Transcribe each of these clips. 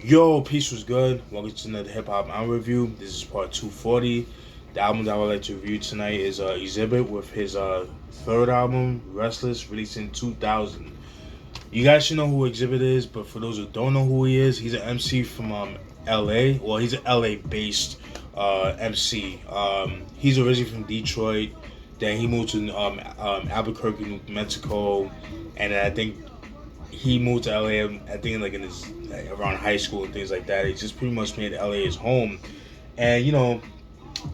Yo, peace was good. Welcome to another hip hop album review. This is part 240. The album that I would like to review tonight is Xzibit with his third album, Restless, released in 2000. You guys should know who Xzibit is, but for those who don't know who he is, he's an MC from LA. Well, he's an LA based MC. He's originally from Detroit. Then he moved to Albuquerque, New Mexico, and then I think he moved to LA. I think like in his around high school and things like that. He just pretty much made LA his home, and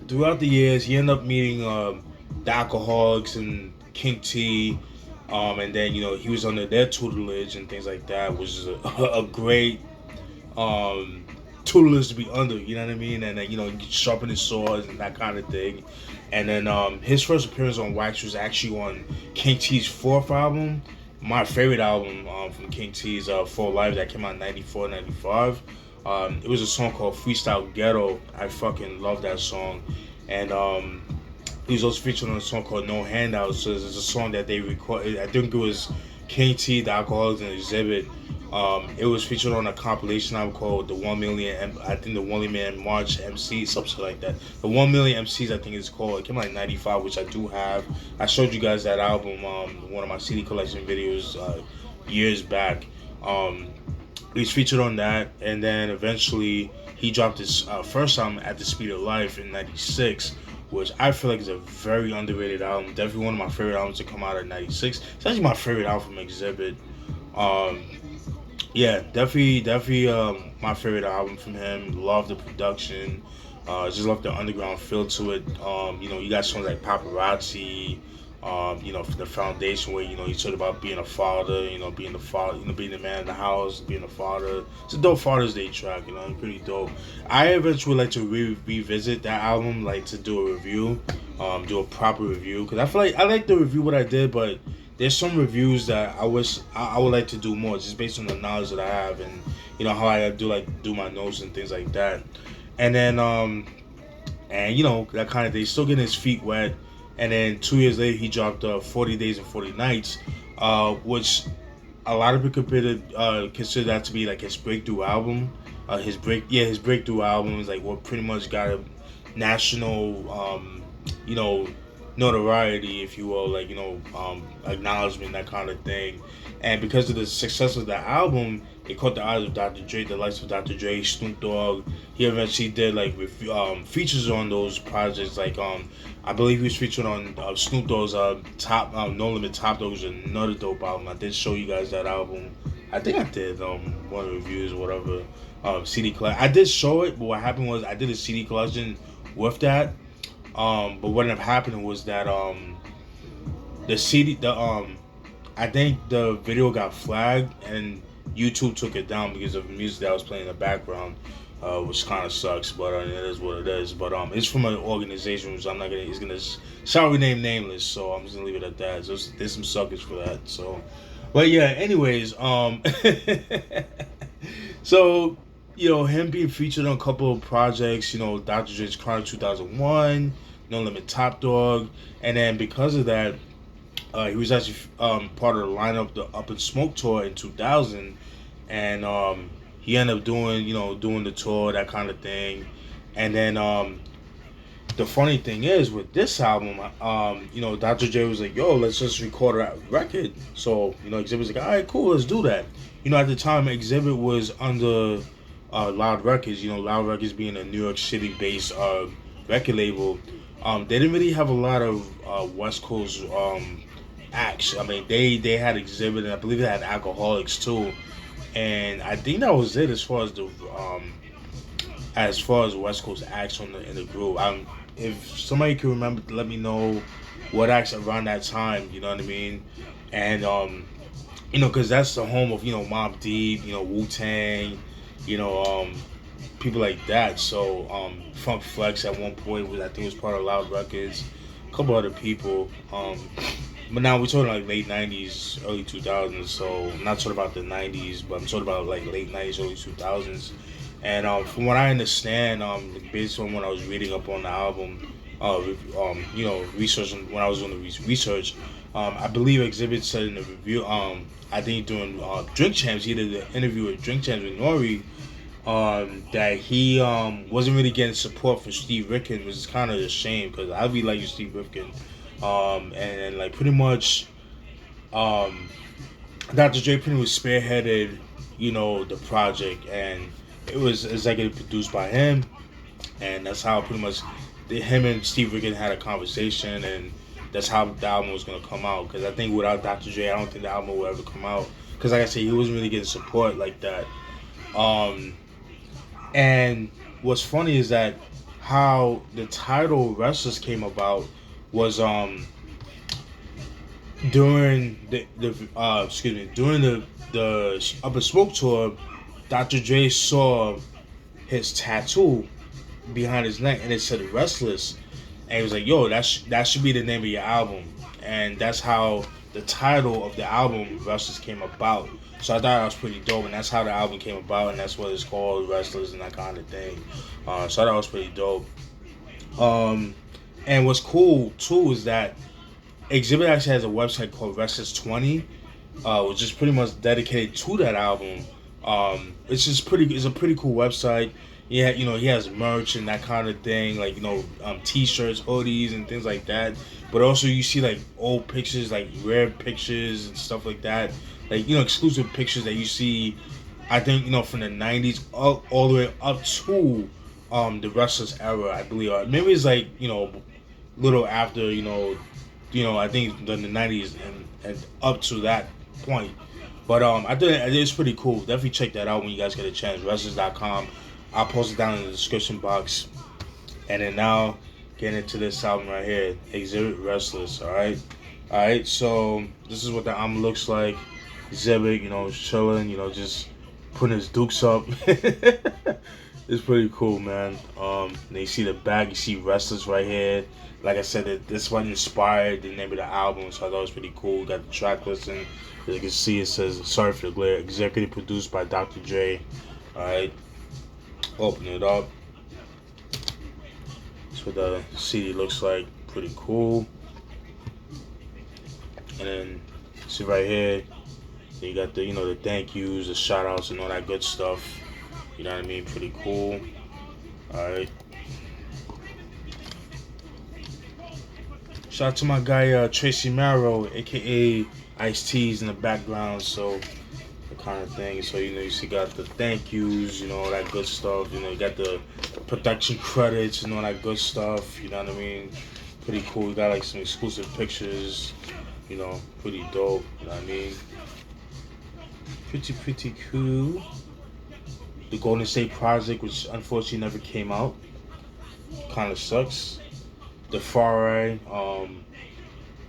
throughout the years he ended up meeting the Alcoholics and King T, and then he was under their tutelage and things like that, which is a great um, tutelage to be under. You know what I mean? And then sharpen his swords and that kind of thing. And then his first appearance on Wax was actually on King T's fourth album, my favorite album from King T's Full Life that came out in 94, 95. It was a song called Freestyle Ghetto. I fucking love that song. And he was also featured on a song called No Handouts. So it's a song that they recorded. I think it was King T, the Alcoholics, and Xzibit. It was featured on a compilation album called The 1 Million, I think The 1 Million March MC, something like that. The 1 Million MCs, I think it's called. It came out in 95, which I do have. I showed you guys that album, one of my CD collection videos years back. He's featured on that, and then eventually he dropped his first album, At the Speed of Life, in 96, which I feel like is a very underrated album. Definitely one of my favorite albums to come out in 96. It's actually my favorite album from Xzibit. Um, yeah, definitely, my favorite album from him. Love the production. Just love the underground feel to it. You got songs like Paparazzi. The foundation where you talk about being a father. Being the father. Being the man in the house. Being a father. It's a dope Father's Day track. Pretty dope. I eventually would like to revisit that album, like to do a review, do a proper review, because I feel like I like the review what I did, but there's some reviews that I would like to do more, just based on the knowledge that I have, and how I do my notes and things like that. And then that kind of thing. Still getting his feet wet. And then 2 years later he dropped 40 Days and 40 Nights, which a lot of people consider that to be like his breakthrough album. His breakthrough album is like what pretty much got a national you know notoriety, if you will, like acknowledgement, that kind of thing. And because of the success of that album, it caught the eyes of Dr. Dre, the likes of Dr. Dre, Snoop Dogg. He eventually did like features on those projects. Like I believe he was featured on Snoop Dogg's Top No Limit Top Dog, which is another dope album. I did show you guys that album. I think I did one of the reviews or whatever. CD collection. I did show it, but what happened was I did a CD collection with that. But what ended up happening was that the CD I think the video got flagged and YouTube took it down because of the music that was playing in the background, which kind of sucks. But it is what it is. But it's from an organization which I'm not gonna. It's gonna shall remain nameless. So I'm just gonna leave it at that. So there's some suckers for that. So, but yeah. Anyways, so him being featured on a couple of projects. Dr. Dre's Chronic 2001, No Limit Top Dog, and then because of that. He was actually part of the lineup, the Up in Smoke tour in 2000, and he ended up doing the tour, that kind of thing. And then the funny thing is with this album, Dr. J was like, "Yo, let's just record a record." So Xzibit was like, "All right, cool, let's do that." At the time, Xzibit was under Loud Records. Loud Records being a New York City-based record label. They didn't really have a lot of West Coast acts. I mean, they had Xzibit, and I believe they had Alcoholics too. And I think that was it as far as West Coast acts in the group. If somebody can remember, let me know what acts around that time. You know what I mean? And because that's the home of Mobb Deep, Wu Tang, you know, people like that. So Funk Flex at one point I think was part of Loud Records. A couple other people. But now we're talking like late 90s, early 2000s. So I'm not talking about the 90s, but I'm talking about like late 90s, early 2000s. And from what I understand, based on what I was reading up on the album, researching when I was doing the research, I believe Xzibit said in the review, I think during Drink Champs, he did an interview with Drink Champs with Nori, that he wasn't really getting support for Steve Rifkin, which is kind of a shame because I really like Steve Rifkin. And like pretty much, um, Dr. Dre pretty much spearheaded, the project, and it was executive produced by him, and that's how pretty much him and Steve Rifkin had a conversation, and that's how the album was gonna come out. Because I think without Dr. Dre, I don't think the album would ever come out. Because like I said, he wasn't really getting support like that. Um, and what's funny is that how the title Restless came about was during the Up and Smoke tour. Dr. Dre saw his tattoo behind his neck and it said Restless, and he was like, "Yo, that should be the name of your album," and that's how the title of the album Restless came about. So I thought that was pretty dope, and that's how the album came about, and that's what it's called, Restless, and that kind of thing. So I thought that was pretty dope. Um, and what's cool too is that Xzibit actually has a website called Restless 20, which is pretty much dedicated to that album. It's a pretty cool website. Yeah, he has merch and that kind of thing, like t-shirts, hoodies, and things like that. But also you see like old pictures, like rare pictures and stuff like that, like exclusive pictures that you see. I think from the '90s all the way up to the Restless era, I believe. Or maybe it's like little after I think the '90s and up to that point. But I think it's pretty cool. Definitely check that out when you guys get a chance. Restless.com. I'll post it down in the description box. And then now, getting into this album right here, Xzibit Restless. All right. So this is what the album looks like. Xzibit, is chilling. Just putting his dukes up. It's pretty cool, man. Then you see the back. You see Restless right here. Like I said, this one inspired the name of the album, so I thought it was pretty cool. Got the track listing. As you can see, it says "Sorry for the Glare," executive produced by Dr. Dre. All right. Open it up. That's what the CD looks like. Pretty cool. And then see right here, you got the thank yous, the shout outs, and all that good stuff. You know what I mean? Pretty cool. All right. Shout out to my guy Tracy Marrow, aka Ice T's in the background. So kind of thing. So you see, got the thank yous, all that good stuff. You got the production credits and all that good stuff. You know what I mean? Pretty cool. We got like some exclusive pictures. Pretty dope. You know what I mean? Pretty cool. The Golden State Project, which unfortunately never came out, kind of sucks. The Farai,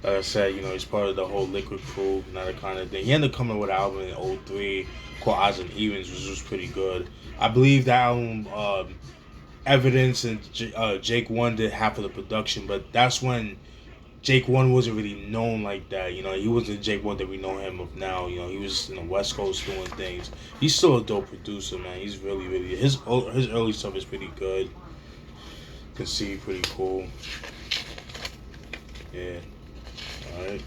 like I said, he's part of the whole Liquid crew, and that kind of thing. He ended up coming with an album in '03 called Odds and Evens, which was pretty good. I believe that album, Evidence and Jake One did half of the production, but that's when Jake One wasn't really known like that. He wasn't Jake One that we know him of now. He was in the West Coast doing things. He's still a dope producer, man. He's really his early stuff is pretty good. You can see pretty cool. Yeah. Alright.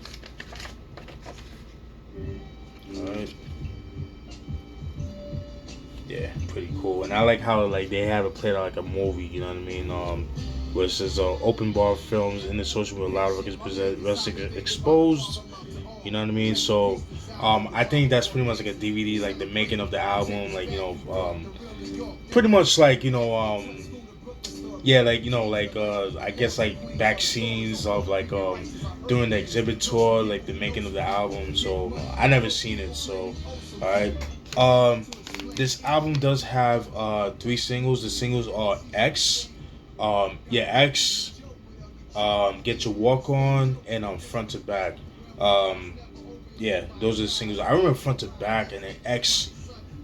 Yeah, pretty cool. And I like how they have it played out like a movie, you know what I mean? Where it says open bar films in the social with loud records present exposed. You know what I mean? So I think that's pretty much like a DVD, like the making of the album, pretty much like yeah, I guess like back scenes of during the Xzibit tour, like the making of the album. So I never seen it. So all right, this album does have 3 singles. The singles are X, X, Get Your Walk On, and Front to Back. Yeah, those are the singles. I remember Front to Back and then X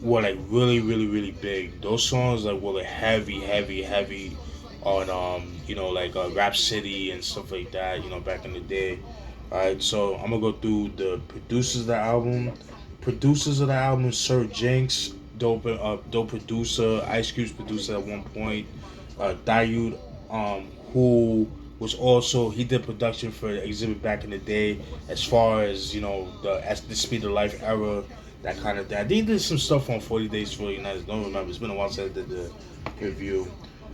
were like really big. Those songs were like heavy on Rap City and stuff like that, back in the day. Alright, so I'm gonna go through the producers of the album. Producers of the album: Sir Jinx, dope producer, Ice Cube's producer at one point. Dayud, who was also, he did production for Xzibit back in the day, as far as the Speed of Life era. that kind of thing. I think did some stuff on 40 Days, 40 Nights. Don't remember. It's been a while since I did the review.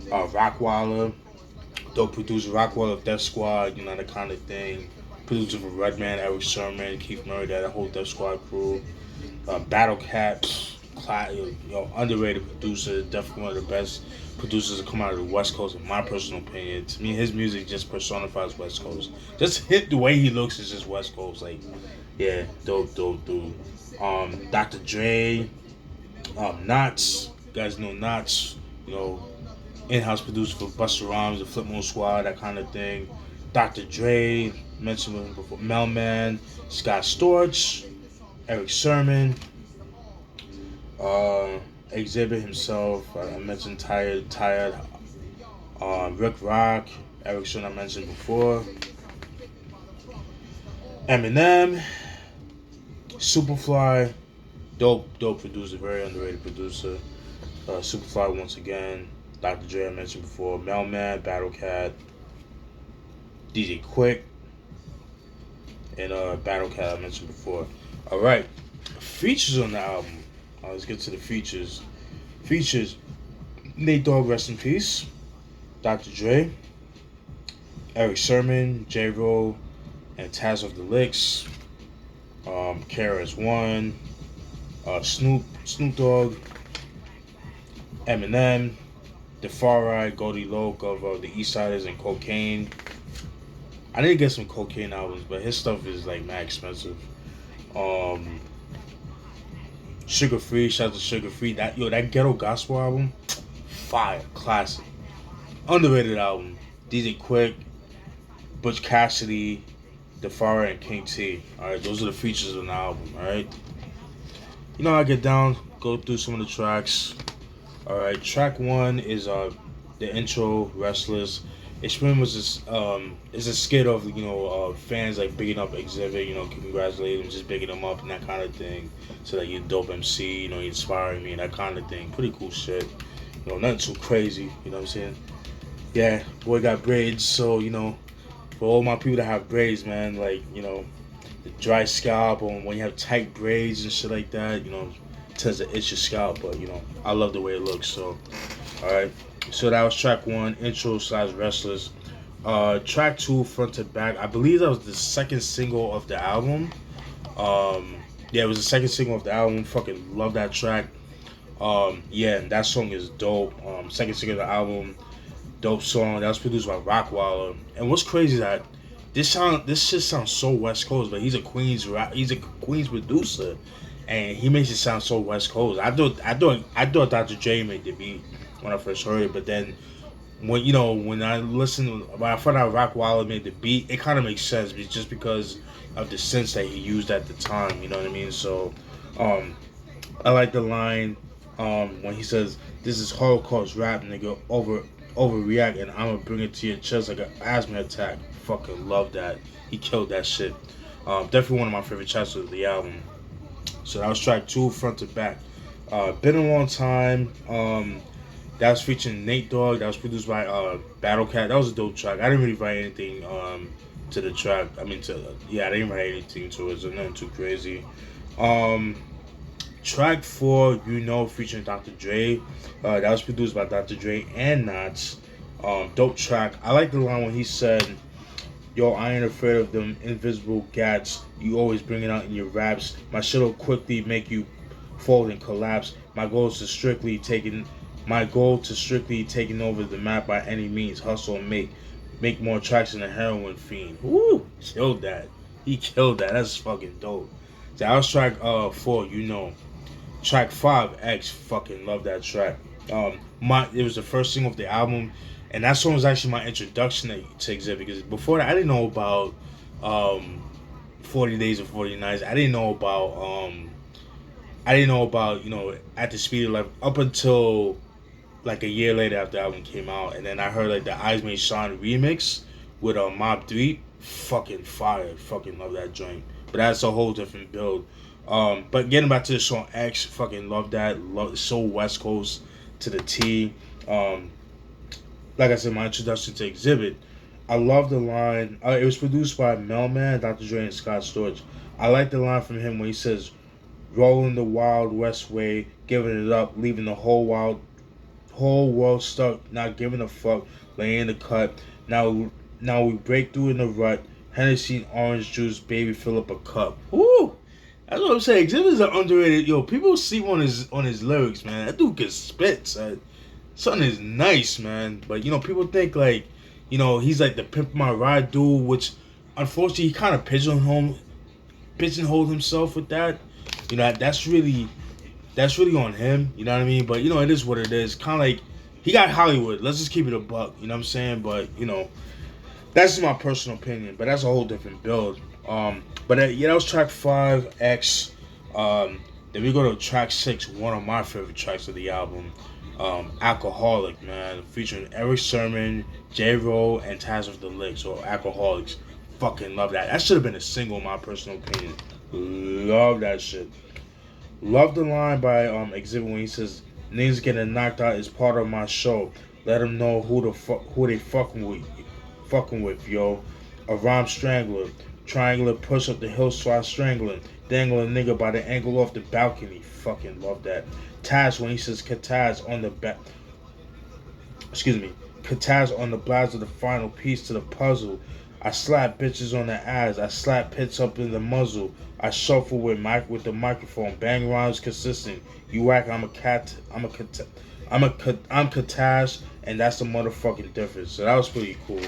Rockwaller, dope producer. Rockwaller, Death Squad, you know, that kind of thing. Producer for Redman, Eric Sermon, Keith Murray, that whole Death Squad crew. Battle Cat, underrated producer. Definitely one of the best producers to come out of the West Coast, in my personal opinion. To me, his music just personifies West Coast. Just hit the way he looks is just West Coast. Like, yeah, dope, dude. Dr. Dre, Knots. You guys know Knots. You know, in-house producer for Busta Rhymes, the Flipmode Squad, that kind of thing. Dr. Dre, mentioned him before. Melman, Scott Storch, Eric Sermon, Xzibit himself. I mentioned Tired. Rick Rock, Eric Sermon I mentioned before. Eminem, Superfly, dope producer, very underrated producer. Superfly once again. Dr. Dre I mentioned before. Melman, Battle Cat, DJ Quick, and Battle Cat I mentioned before. All right, features on the album. Let's get to the features. Features: Nate Dogg, rest in peace. Dr. Dre, Eric Sermon, J. Roll, and Taz of the Licks. KRS-One, Snoop Dogg, Eminem, The Far Right, Goldie Loc of the East Siders, and Cocaine. I need to get some Cocaine albums, but his stuff is like mad expensive. Sugar Free, shout out to Sugar Free. That Ghetto Gospel album, fire, classic, underrated album. DJ Quick, Butch Cassidy, The Far Right, and King T. All right, those are the features on the album. All right, you know I get down, go through some of the tracks. All right, track 1 is the intro, Restless. It's pretty much just it's a skit of fans like bigging up Xzibit, congratulating him, just bigging him up and that kind of thing. So that you're a dope MC, you're inspiring me and that kind of thing. Pretty cool shit. Nothing too crazy. You know what I'm saying? Yeah, boy got braids, so for all my people that have braids, man, like the dry scalp or when you have tight braids and shit like that, tends to itch your scalp, but I love the way it looks. So, all right. So that was track 1, intro / Restless. Track 2, front to back. I believe that was the second single of the album. Yeah, it was the second single of the album. Fucking love that track. Yeah, that song is dope. Second single of the album, dope song. That was produced by Rockwaller. And what's crazy is that this shit sounds so West Coast, but he's a Queens producer, and he makes it sound so West Coast. I thought Dr. J made the beat when I first heard it, but then when I found out Rockwaller made the beat, it kind of makes sense, just because of the sense that he used at the time. You know what I mean? So, I like the line when he says, "This is Holocaust rap, nigga. Overreact, and I'ma bring it to your chest like an asthma attack." Fucking love that. He killed that shit. Definitely one of my favorite tracks of the album. So that was track 2, front to back. Been a long time. That was featuring Nate Dogg. That was produced by Battle Cat. That was a dope track. I didn't really write anything to the track. I didn't write anything to it. So nothing too crazy. Track 4, featuring Dr. Dre. That was produced by Dr. Dre and Knots. Dope track. I like the line when he said, "Yo, I ain't afraid of them invisible gats. You always bring it out in your raps. My shit'll quickly make you fold and collapse. My goal to strictly taking over the map by any means. Hustle and make more tracks than a heroin fiend." Woo! Killed that. He killed that. That's fucking dope. So that was track 4, Track 5, X. Fucking love that track. It was the first single of the album, and that song was actually my introduction to Xzibit, because before that I didn't know about 40 Days and 40 Nights. I didn't know about At the Speed of Life up until like a year later after the album came out, and then I heard like the Eyes May Shine remix with Mob 3. Fucking fire. Fucking love that joint. But that's a whole different build. But getting back to the song X, fucking love that. Love, so West Coast to the T. Like I said, my introduction to Xzibit. I love the line. It was produced by Melman, Dr. Dre, and Scott Storch. I like the line from him when he says, rolling the Wild West way, giving it up, leaving the whole world stuck, not giving a fuck, laying in the cut. Now we break through in the rut. Hennessy, orange juice, baby, fill up a cup. Woo! That's what I'm saying. Xzibit is an underrated. Yo, people sleep on his lyrics, man. That dude can spit, son. Son is nice, man. But people think like, he's like the pimp my ride dude, which unfortunately he kind of pigeonholed himself with that. That's really on him. You know what I mean? But it is what it is. Kind of like he got Hollywood. Let's just keep it a buck. You know what I'm saying? But that's just my personal opinion. But that's a whole different build. But that was track 5, X. Then we go to track 6, one of my favorite tracks of the album, Alcoholic, man, featuring Eric Sermon, J. Roll, and Taz of the Licks, or Alcoholics. Fucking love that. That should have been a single, in my personal opinion. Love that shit. Love the line by Xzibit when he says, "Niggas getting knocked out is part of my show. Let them know who they fucking with, yo. A rhyme strangler, triangular push up the hill, swat strangling, dangle a nigga by the ankle off the balcony." Fucking love that. Taz when he says, "Kataz on the back." Kataz on the blast of the final piece to the puzzle. I slap bitches on the ass. I slap pits up in the muzzle. I shuffle with the microphone. Bang rhymes consistent. You whack. I'm Kataz, and that's the motherfucking difference. So that was pretty cool.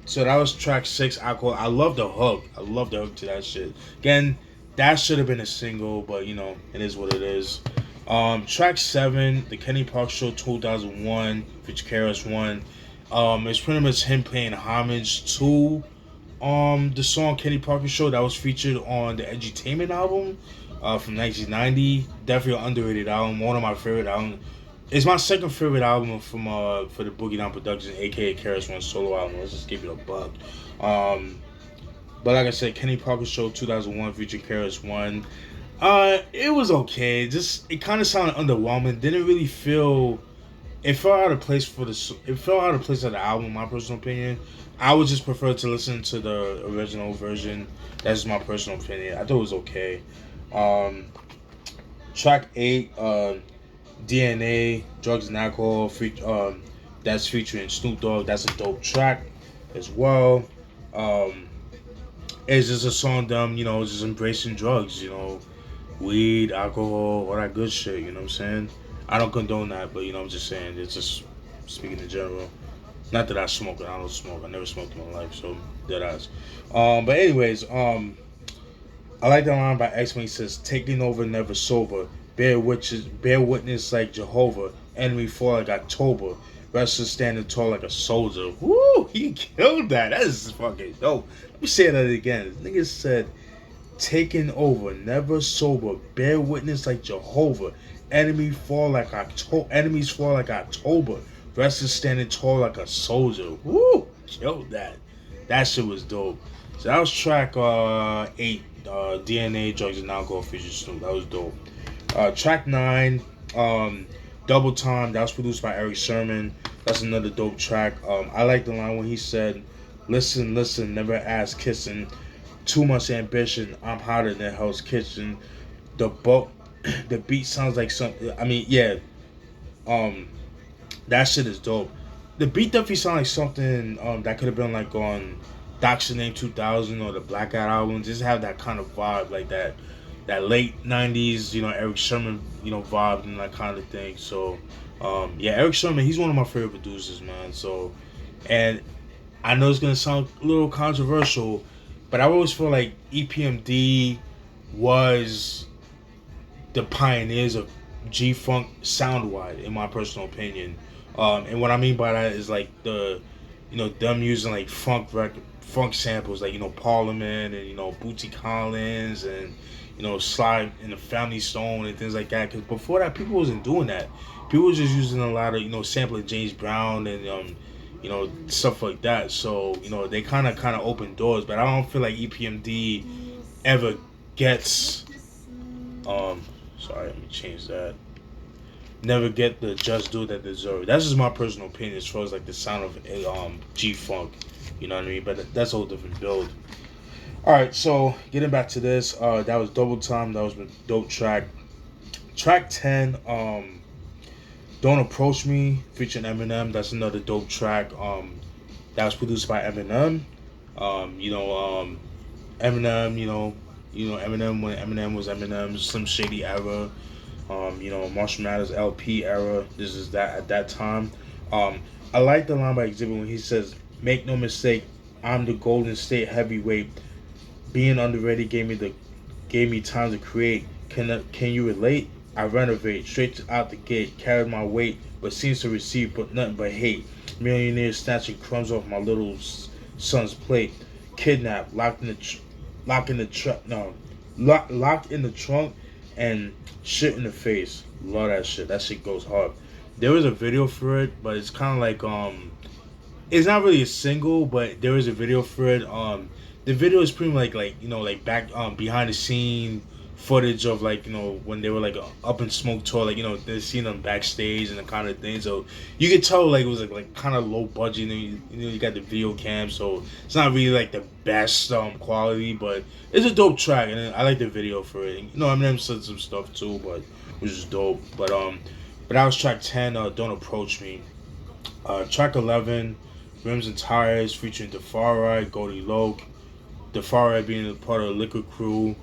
So that was track 6, Alcohol. I love the hook. I love the hook to that shit. Again, that should have been a single, but it is what it is. Track 7, The Kenny Park Show 2001, which KRS-One. It's pretty much him paying homage to the song Kenny Parker Show that was featured on the Edutainment album from 1990. Definitely an underrated album, one of my favorite albums. It's my second favorite album from for the Boogie Down Productions, aka KRS-One's solo album. Let's just give it a buck. But like I said, Kenny Parker Show 2001 featuring KRS-One. It was okay. It kind of sounded underwhelming. Didn't really feel. It felt out of place It felt out of place of the album, in my personal opinion. I would just prefer to listen to the original version. That's just my personal opinion. I thought it was okay. Track 8, DNA, Drugs and Alcohol. That's featuring Snoop Dogg. That's a dope track as well. It's just a song them, just embracing drugs, weed, alcohol, all that good shit, you know what I'm saying? I don't condone that, but I'm just saying, it's just speaking in general. Not that I smoke, I don't smoke, I never smoked in my life, so dead ass. But anyways, I like the line by X when he says, "Taking over, never sober. Bear witness like Jehovah. Enemy fall like October. Restless standing tall like a soldier." Woo! He killed that. That is fucking dope. Let me say that again. This nigga said, "Taking over, never sober. Bear witness like Jehovah. Enemies fall like October. Restless standing tall like a soldier." Woo! Killed that. That shit was dope. So that was track 8. DNA, Drugs and Alcohol featuring Snoop. That was dope. Track 9, Double Time. That was produced by Eric Sermon. That's another dope track. I like the line when he said, "Listen, listen, never ask kissing. Too much ambition. I'm hotter than Hell's Kitchen." The beat sounds like something. I mean, yeah. That shit is dope. The beat definitely sounds like something that could have been like on Doc's Name 2000 or the Blackout album. Just have that kind of vibe, like that late 90s, Eric Sermon, vibe and that kind of thing. So, yeah, Eric Sermon, he's one of my favorite producers, man. So, and I know it's gonna sound a little controversial, but I always feel like EPMD was the pioneers of G-Funk sound-wide, in my personal opinion. And what I mean by that is like them using like funk samples, like Parliament and Bootsy Collins and Sly and the Family Stone and things like that. Because before that, people wasn't doing that. People were just using a lot of sampling James Brown and stuff like that. So they kind of opened doors, but I don't feel like EPMD ever gets sorry, let me change that. Never get the just due that they deserve. That's just my personal opinion as far as like the sound of G-Funk. You know what I mean? But that's a whole different build. All right, so getting back to this, that was Double Time. That was a dope track. Track 10, Don't Approach Me, featuring Eminem. That's another dope track. That was produced by Eminem. Um, you know, um, Eminem. Eminem when Eminem was Eminem, Slim Shady era. Marshall Mathers LP era. This is that at that time. Um, I like the line by Xzibit when he says, "Make no mistake, I'm the Golden State heavyweight. Being underrated gave me time to create. Can you relate? I renovate straight out the gate, carried my weight, but seems to receive but nothing but hate. Millionaires snatching crumbs off my little son's plate. Kidnapped, locked in the truck. No, locked in the trunk, and shit in the face. Love that shit. That shit goes hard. There was a video for it, but it's kind of like it's not really a single, but there is a video for it. The video is pretty much like back behind the scene footage of when they were up in Smoke Tour, they seen them backstage and the kind of thing. So you could tell it was like kind of low budget. And you got the video cam, so it's not really like the best quality, but it's a dope track, and I like the video for it. And, Eminem said some stuff too, but which is dope. But that was track 10. Don't Approach Me. Track 11. Rims and Tires featuring DeFari, Goldie Loke. DeFari being a part of the Liquor Crew,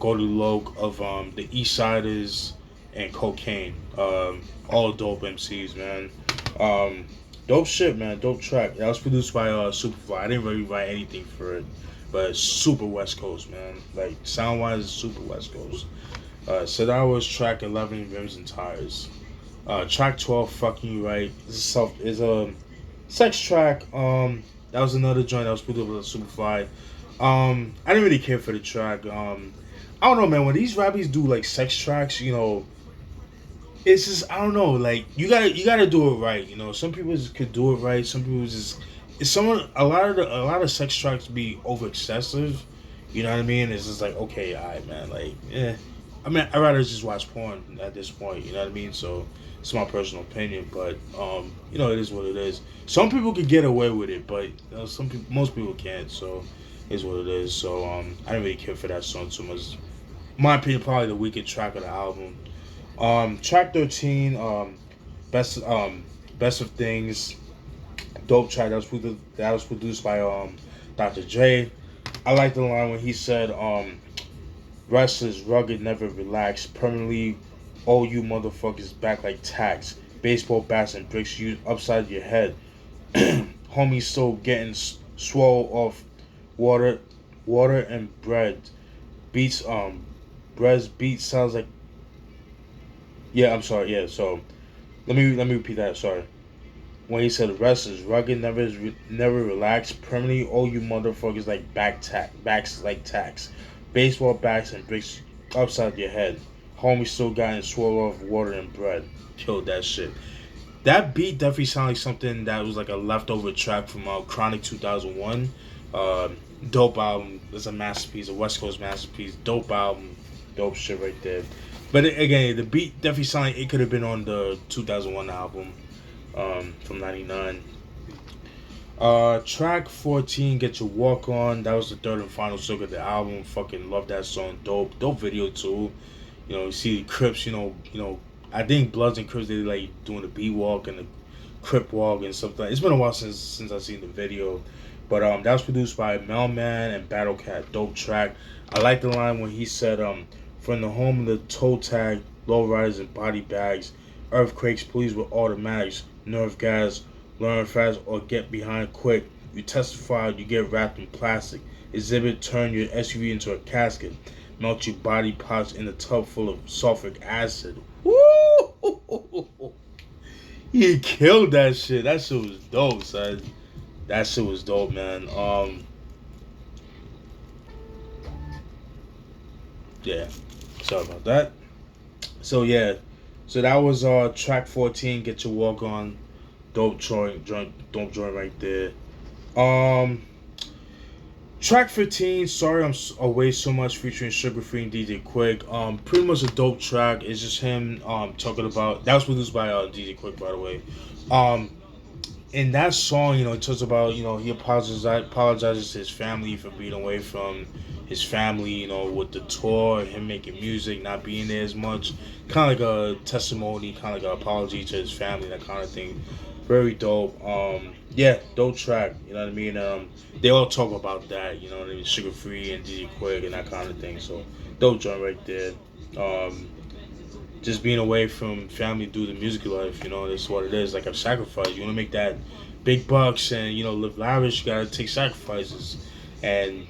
Goldie Loke of the East Siders and Cocaine. All dope MCs, man. Dope shit, man. Dope track. That was produced by Superfly. I didn't really write anything for it, but super West Coast, man. Like sound wise, super West Coast. So that was track 11, Rims and Tires. Track 12, Fucking You Right. Is a sex track. That was another joint that was produced by Superfly. I didn't really care for the track. I don't know, man. When these rappers do like sex tracks, it's just I don't know. Like you gotta do it right. Some people just could do it right. Some people just it's someone a lot of sex tracks be over excessive. You know what I mean? It's just like okay, alright, man. Like, I mean, I'd rather just watch porn at this point. You know what I mean? So it's my personal opinion, but it is what it is. Some people could get away with it, but most people can't. So is what it is. So I didn't really care for that song too much. In my opinion, probably the weakest track of the album. Track 13, Best of Things, dope track that was produced by Dr. J. I like the line when he said, "Restless, rugged, never relax, permanently all you motherfuckers back like tax. Baseball bats and bricks you upside your head. Homie still getting swole off water, and bread. Beats bread's beat sounds like yeah. I'm sorry. Yeah. So let me repeat that. Sorry. When he said rest is rugged, never relax, permanently all you motherfuckers like backs like tax, baseball bats and bricks upside your head. Homie still got and swore off water and bread. Killed that shit. That beat definitely sounded like something that was like a leftover track from Chronic 2001. Dope album. It's a masterpiece, a West Coast masterpiece. Dope album. Dope shit right there. But again, the beat definitely sounded like it could have been on the 2001 album from 99. Track 14, Get Your Walk On. That was the third and final song of the album. Fucking love that song. Dope video too. You see the Crips, I think Bloods and Crips, they like doing the B walk and the Crip walk and stuff like that. It's been a while since I've seen the video. But that was produced by Mailman and Battle Cat. Dope track. I like the line when he said, from the home of the toe tag, lowriders and body bags, earthquakes, police with automatics, nerve gas, learn fast or get behind quick. You testify, you get wrapped in plastic. Xzibit, turn your SUV into a casket. Melt your body parts in a tub full of sulfuric acid. Woo! He killed that shit. That shit was dope, son. That shit was dope, man. Yeah. Sorry about that. So yeah. So that was track 14, Get Your Walk On. Dope joint right there. Track 15, Sorry I'm Away So Much featuring Sugar Free and DJ Quick. Pretty much a dope track. It's just him talking about that was produced by DJ Quick, by the way. in that song, he talks about, he apologizes to his family for being away from his family, with the tour, him making music, not being there as much. Kind of like a testimony, kind of like an apology to his family, that kind of thing. Very dope. Yeah, dope track. You know what I mean? They all talk about that. You know what I mean? Sugar Free and DJ Quick and that kind of thing. So dope joint right there. Um, just being away from family due to music life, that's what it is. Like a sacrifice. You want to make that big bucks and live lavish. You gotta take sacrifices, and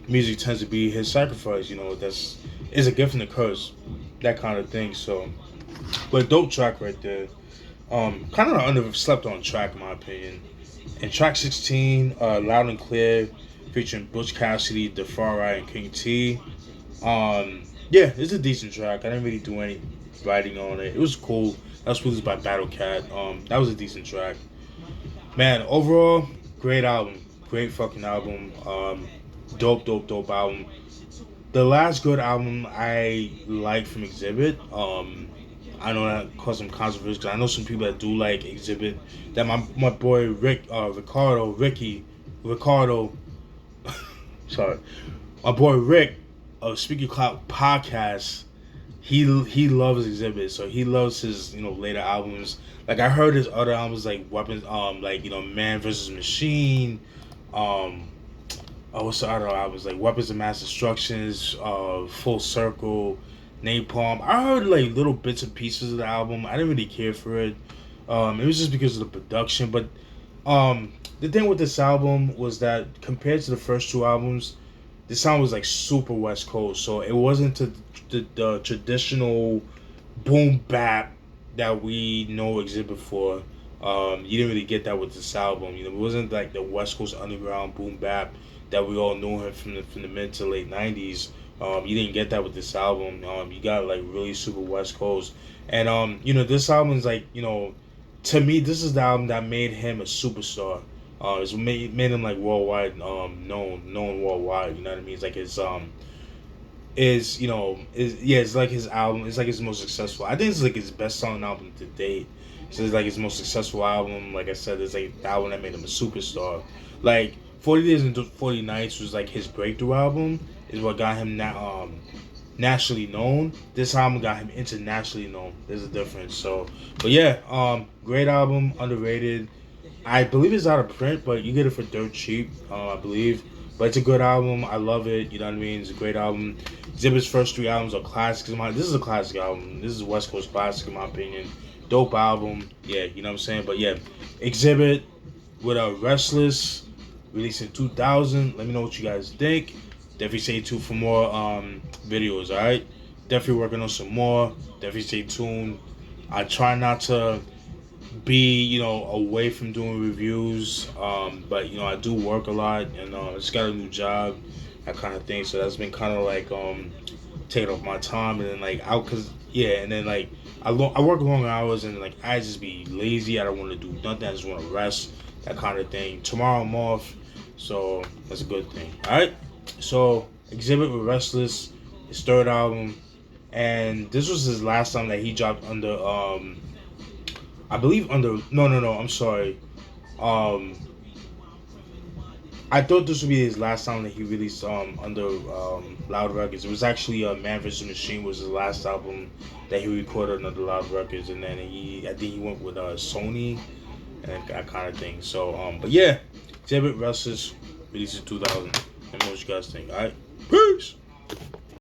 music tends to be his sacrifice. That's is a gift and a curse, that kind of thing. So, but dope track right there. Kind of an under slept on track in my opinion. And track 16, Loud and Clear, featuring Butch Cassidy, DeFari, and King T. Yeah, it's a decent track. I didn't really do any writing on it. It was cool. That was produced by Battle Cat. That was a decent track. Man, overall, great album. Great fucking album. Dope album. The last good album I like from Xzibit. I know that caused some controversy. 'Cause I know some people that do like Xzibit. That my boy Ricardo, sorry, my boy Rick of Speaker Cloud podcast. He loves Xzibit, so he loves his later albums. Like I heard his other albums like Weapons, like Man versus Machine, what's the other albums like Weapons of Mass Destructions, Full Circle, Napalm. I heard like little bits and pieces of the album. I didn't really care for it. It was just because of the production. But the thing with this album was that compared to the first two albums, this sound was like super West Coast. So it wasn't the traditional boom bap that we know Xzibit for. You didn't really get that with this album. It wasn't like the West Coast underground boom bap that we all knew him from the mid to late '90s. You didn't get that with this album. You got like really super West Coast, and this album is like to me this is the album that made him a superstar. It's made him like worldwide known worldwide. You know what I mean? It's like his it's like his album. It's like his most successful. I think it's like his best selling album to date. So it's like his most successful album. Like I said, it's like the album that made him a superstar. Like 40 Days and 40 Nights was like his breakthrough album. Is what got him nationally known. This album got him internationally known. There's a difference. So, but yeah, great album, underrated. I believe it's out of print, but you get it for dirt cheap. I believe. But it's a good album. I love it. You know what I mean? It's a great album. Xzibit's first three albums are classics. This is a classic album. This is a West Coast classic in my opinion. Dope album. Yeah, you know what I'm saying? But yeah, Xzibit with a Restless, released in 2000. Let me know what you guys think. Definitely stay tuned for more videos, alright? Definitely working on some more. Definitely stay tuned. I try not to be, away from doing reviews. But I do work a lot and I just got a new job, that kind of thing. So that's been kind of like taking up my time and then like and then like I work long hours and like I just be lazy. I don't want to do nothing. I just want to rest, that kind of thing. Tomorrow I'm off, so that's a good thing. All right. So Xzibit with Restless, his third album, and this was his last time that he dropped under I believe under no I'm sorry, I thought this would be his last time that he released under Loud Records. It was actually Man vs Machine was his last album that he recorded under Loud Records, and then I think he went with Sony and that kind of thing. So but yeah, Xzibit Restless released in 2000. Let me know what you guys think. All right, peace.